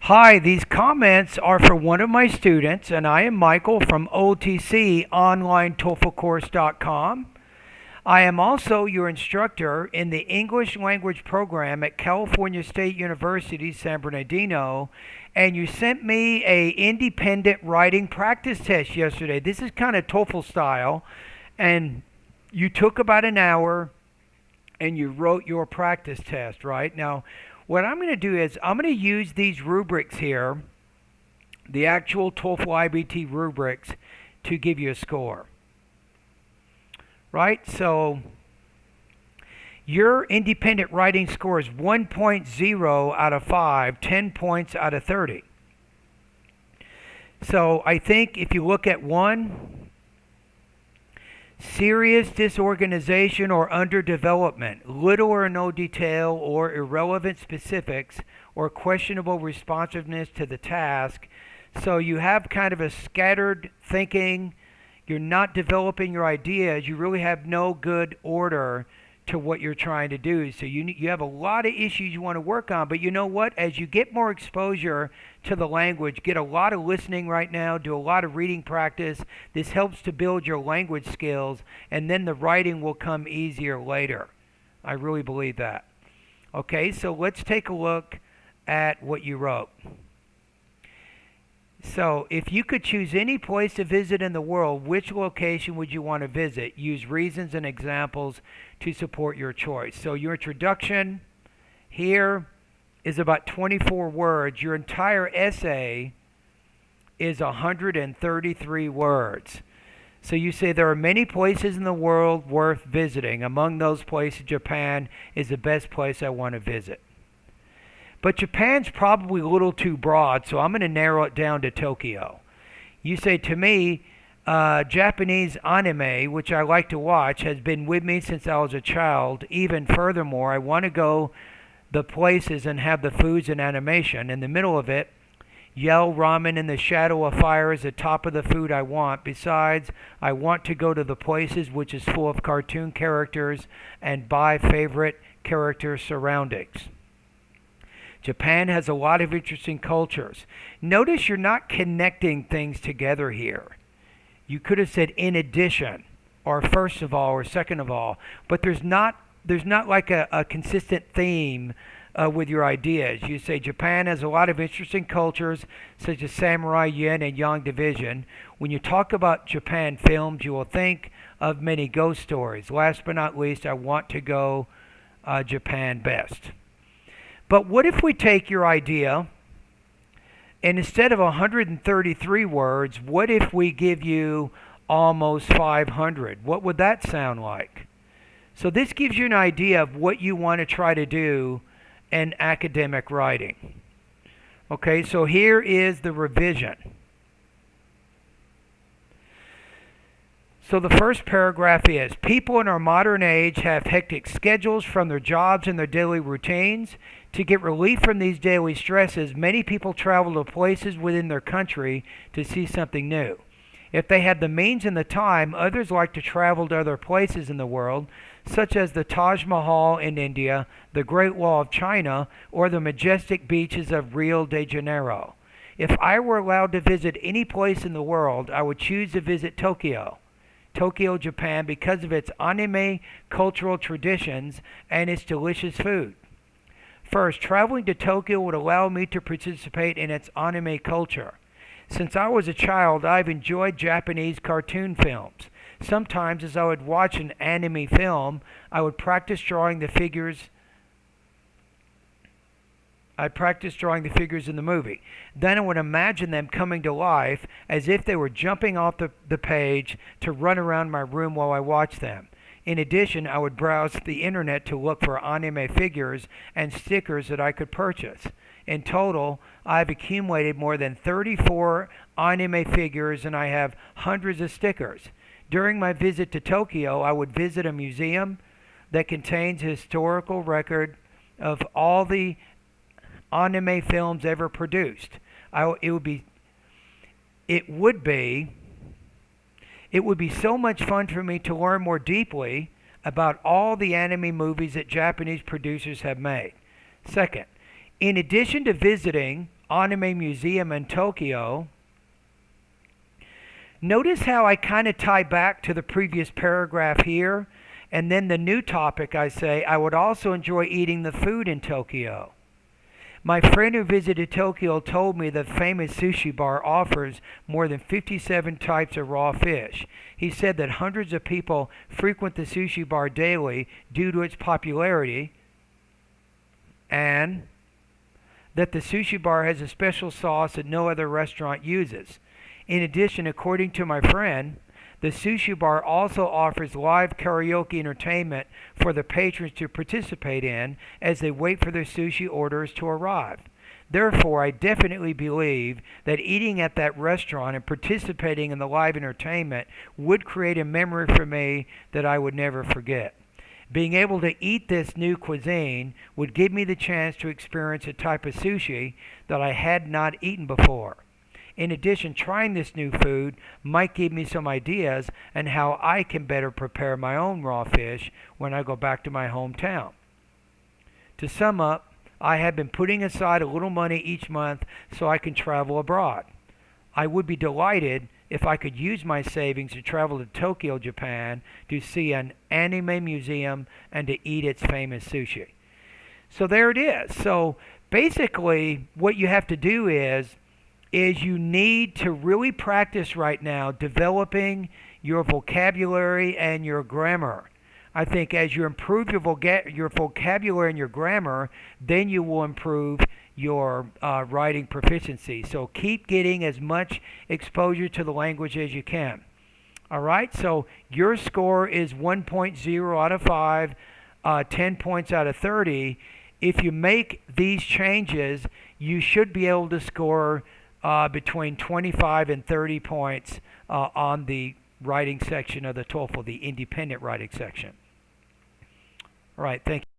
Hi, these comments are for one of my students, and I am Michael from OTC Online TOEFLcourse.com. I am also your instructor in the English language program at California State University, San Bernardino, and you sent me a independent writing practice test yesterday. This is kind of TOEFL style, and you took about an hour and you wrote your practice test, right? Now, what I'm going to do is I'm going to use these rubrics here, the actual TOEFL IBT rubrics, to give you a score. Right? So your independent writing score is 1.0 out of 5, 10 points out of 30. So I think if you look at 1, serious disorganization or underdevelopment, little or no detail or irrelevant specifics, or questionable responsiveness to the task. So you have kind of a scattered thinking. You're not developing your ideas. You really have no good order to what you're trying to do. So you have a lot of issues you want to work on. But you know what? As you get more exposure to the language, get a lot of listening right now, do a lot of reading practice. This helps to build your language skills, and then the writing will come easier later. I really believe that. Okay, so let's take a look at what you wrote. So, if you could choose any place to visit in the world, which location would you want to visit? Use reasons and examples to support your choice. So, your introduction here is about 24 words. Your entire essay is 133 words. So, you say there are many places in the world worth visiting. Among those places, Japan is the best place I want to visit. But Japan's probably a little too broad, so I'm going to narrow it down to Tokyo. You say to me, Japanese anime, which I like to watch, has been with me since I was a child. Even furthermore, I want to go the places and have the foods and animation. In the middle of it, yell ramen in the shadow of fire is the top of the food I want. Besides, I want to go to the places which is full of cartoon characters and buy favorite character surroundings. Japan has a lot of interesting cultures. Notice you're not connecting things together here. You could have said in addition, or first of all, or second of all, but there's not like a consistent theme with your ideas. You say Japan has a lot of interesting cultures, such as samurai, yin, and yang division. When you talk about Japan films, you will think of many ghost stories. Last but not least, I want to go Japan best. But what if we take your idea and instead of 133 words, what if we give you almost 500? What would that sound like? So this gives you an idea of what you want to try to do in academic writing. Okay, so here is the revision. So the first paragraph is, people in our modern age have hectic schedules from their jobs and their daily routines. To get relief from these daily stresses, many people travel to places within their country to see something new. If they have the means and the time, others like to travel to other places in the world, such as the Taj Mahal in India, the Great Wall of China, or the majestic beaches of Rio de Janeiro. If I were allowed to visit any place in the world, I would choose to visit Tokyo, Japan, because of its anime cultural traditions and its delicious food. First, traveling to Tokyo would allow me to participate in its anime culture. Since I was a child, I've enjoyed Japanese cartoon films. Sometimes, as I would watch an anime film, I would practice drawing the figures. I'd practice drawing the figures in the movie. Then I would imagine them coming to life as if they were jumping off the page to run around my room while I watched them. In addition, I would browse the internet to look for anime figures and stickers that I could purchase. In total, I've accumulated more than 34 anime figures and I have hundreds of stickers. During my visit to Tokyo, I would visit a museum that contains a historical record of all the anime films ever produced. It would be so much fun for me to learn more deeply about all the anime movies that Japanese producers have made. Second, in addition to visiting anime museum in Tokyo. Notice how I kind of tie back to the previous paragraph here, and then the new topic I say, I would also enjoy eating the food in Tokyo. My friend who visited Tokyo told me the famous sushi bar offers more than 57 types of raw fish. He said that hundreds of people frequent the sushi bar daily due to its popularity, and that the sushi bar has a special sauce that no other restaurant uses. In addition, according to my friend, the sushi bar also offers live karaoke entertainment for the patrons to participate in as they wait for their sushi orders to arrive. Therefore, I definitely believe that eating at that restaurant and participating in the live entertainment would create a memory for me that I would never forget. Being able to eat this new cuisine would give me the chance to experience a type of sushi that I had not eaten before. In addition, trying this new food might give me some ideas on how I can better prepare my own raw fish when I go back to my hometown. To sum up, I have been putting aside a little money each month so I can travel abroad. I would be delighted if I could use my savings to travel to Tokyo, Japan, to see an anime museum and to eat its famous sushi. So there it is. So basically, what you have to do is you need to really practice right now developing your vocabulary and your grammar. I think as you improve your vocabulary and your grammar, then you will improve your writing proficiency. So keep getting as much exposure to the language as you can. All right, so your score is 1.0 out of 5, 10 points out of 30. If you make these changes, you should be able to score between 25 and 30 points on the writing section of the TOEFL, the independent writing section. All right, thank you.